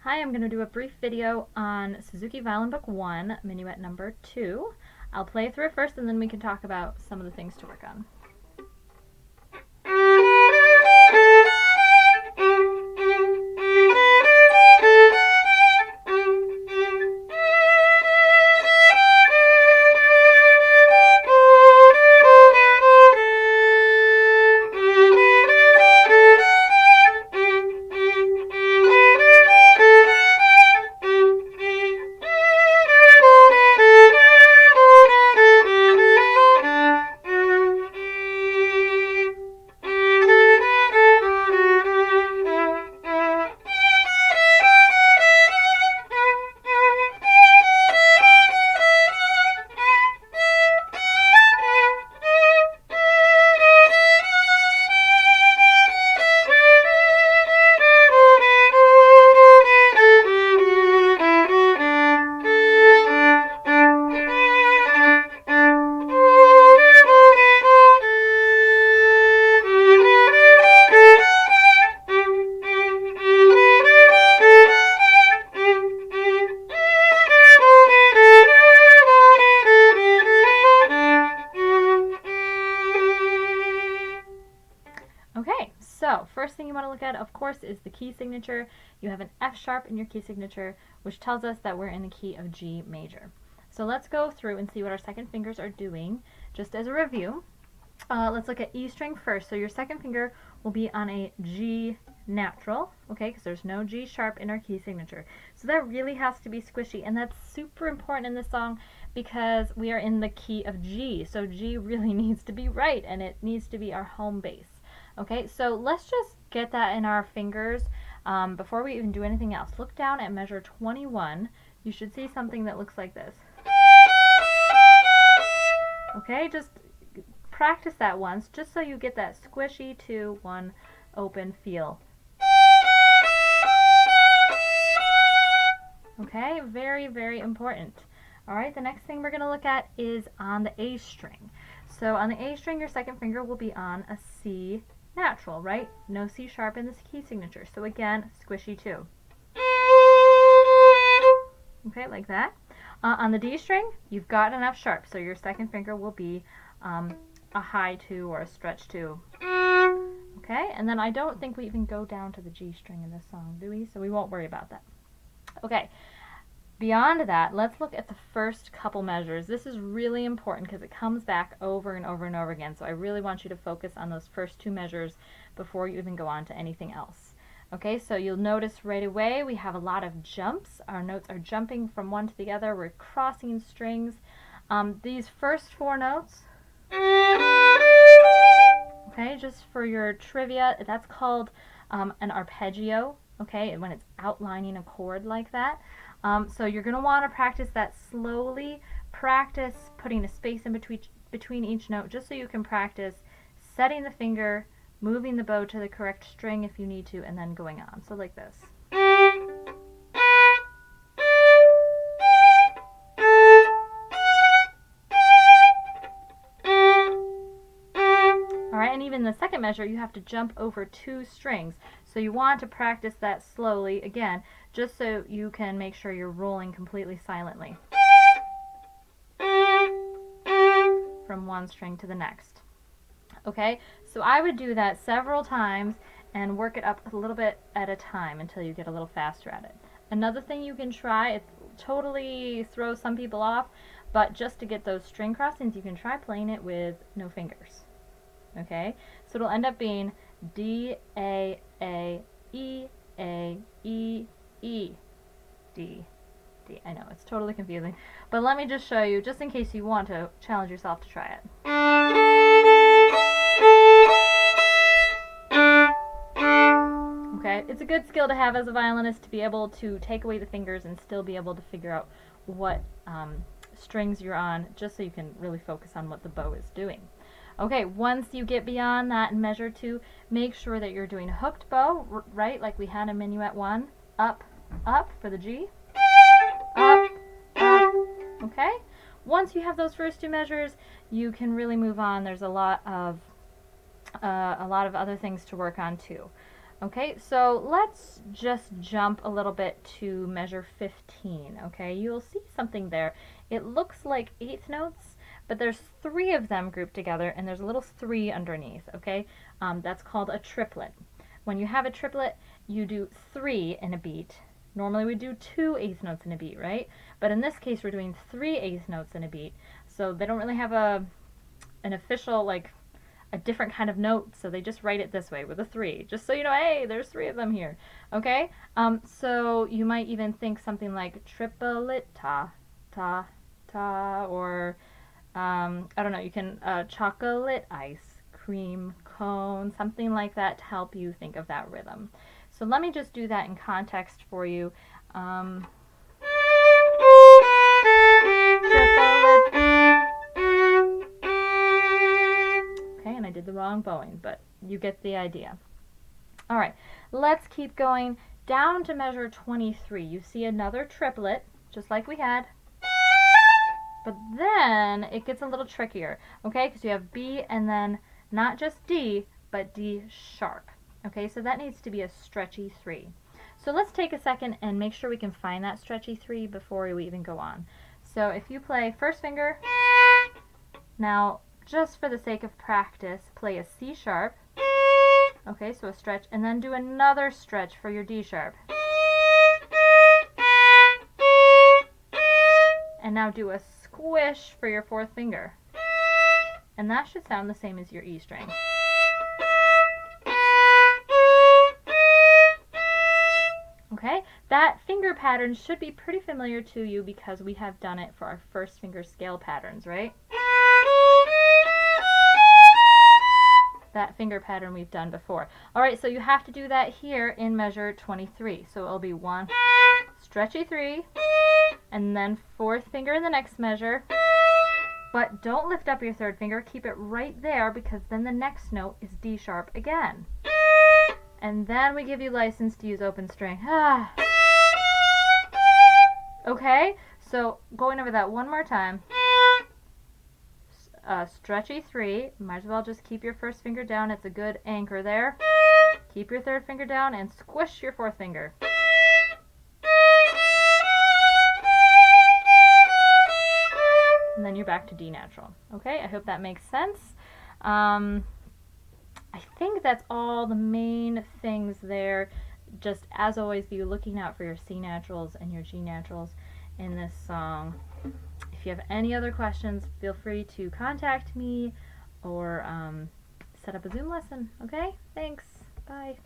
Hi, I'm going to do a brief video on Suzuki Violin Book 1, Minuet number 2. I'll play through it first and then we can talk about some of the things to work on. Okay, so first thing you want to look at, of course, is the key signature. You have an F sharp in your key signature, which tells us that we're in the key of G major. So let's go through and see what our second fingers are doing. Just as a review, let's look at E string first. So your second finger will be on a G natural, okay, because there's no G sharp in our key signature. So that really has to be squishy, and that's super important in this song because we are in the key of G. So G really needs to be right, and it needs to be our home base. Okay, so let's just get that in our fingers before we even do anything else. Look down at measure 21. You should see something that looks like this. Okay, just practice that once, just so you get that squishy 2-1 open feel. Okay, very, very important. Alright, the next thing we're going to look at is on the A string. So on the A string, your second finger will be on a C natural, right? No C sharp in this key signature. So again, squishy 2. Okay, like that. On the D string, you've got an F sharp, so your second finger will be a high 2 or a stretch 2. Okay, and then I don't think we even go down to the G string in this song, do we? So we won't worry about that. Okay, beyond that, let's look at the first couple measures. This is really important because it comes back over and over and over again, so I really want you to focus on those first two measures before you even go on to anything else. Okay, so you'll notice right away we have a lot of jumps. Our notes are jumping from one to the other. We're crossing strings. These first four notes, okay, just for your trivia, that's called an arpeggio, okay, when it's outlining a chord like that. So you're going to want to practice that slowly. Practice putting a space in between each note just so you can practice setting the finger, moving the bow to the correct string if you need to, and then going on. So like this. Alright, and even the second measure, you have to jump over two strings. So you want to practice that slowly, again, just so you can make sure you're rolling completely silently from one string to the next. Okay, so I would do that several times and work it up a little bit at a time until you get a little faster at it. Another thing you can try, it totally throws some people off, but just to get those string crossings, you can try playing it with no fingers. Okay, so it'll end up being D, A, E, A, E, E, D, D. I know, it's totally confusing, but let me just show you, just in case you want to challenge yourself to try it. Okay, it's a good skill to have as a violinist to be able to take away the fingers and still be able to figure out what strings you're on, just so you can really focus on what the bow is doing. Okay, once you get beyond that and measure 2, make sure that you're doing a hooked bow, right, like we had in Minuet 1. Up, up for the G. Up, up. Okay? Once you have those first two measures, you can really move on. There's a lot of other things to work on too. Okay, so let's just jump a little bit to measure 15, okay? You'll see something there. It looks like eighth notes, but there's 3 of them grouped together, and there's a little 3 underneath, okay? That's called a triplet. When you have a triplet, you do 3 in a beat. Normally we do 2 eighth notes in a beat, right? But in this case, we're doing 3 eighth notes in a beat, so they don't really have an official, like, a different kind of note, so they just write it this way with a 3, just so you know, hey, there's 3 of them here, okay? So you might even think something like triplet ta, ta, ta, or I don't know, you can chocolate ice cream cone, something like that to help you think of that rhythm. So let me just do that in context for you. And I did the wrong bowing, but you get the idea. All right, let's keep going down to measure 23. You see another triplet, just like we had, but then it gets a little trickier, okay, because you have B and then not just D, but D sharp. Okay, so that needs to be a stretchy 3. So let's take a second and make sure we can find that stretchy 3 before we even go on. So if you play first finger, now just for the sake of practice, play a C sharp, okay, so a stretch, and then do another stretch for your D sharp. And now do a squish for your 4th finger. And that should sound the same as your E string. Okay, that finger pattern should be pretty familiar to you because we have done it for our first finger scale patterns, right? That finger pattern we've done before. All right, so you have to do that here in measure 23. So it'll be 1, stretchy 3, and then 4th finger in the next measure. But don't lift up your 3rd finger, keep it right there because then the next note is D sharp again. And then we give you license to use open string. Okay, so going over that one more time. Stretchy 3, might as well just keep your 1st finger down, it's a good anchor there. Keep your 3rd finger down and squish your 4th finger. And then you're back to D natural. Okay, I hope that makes sense. I think that's all the main things there. Just as always, be looking out for your C naturals and your G naturals in this song. If you have any other questions, feel free to contact me or set up a Zoom lesson. Okay? Thanks. Bye.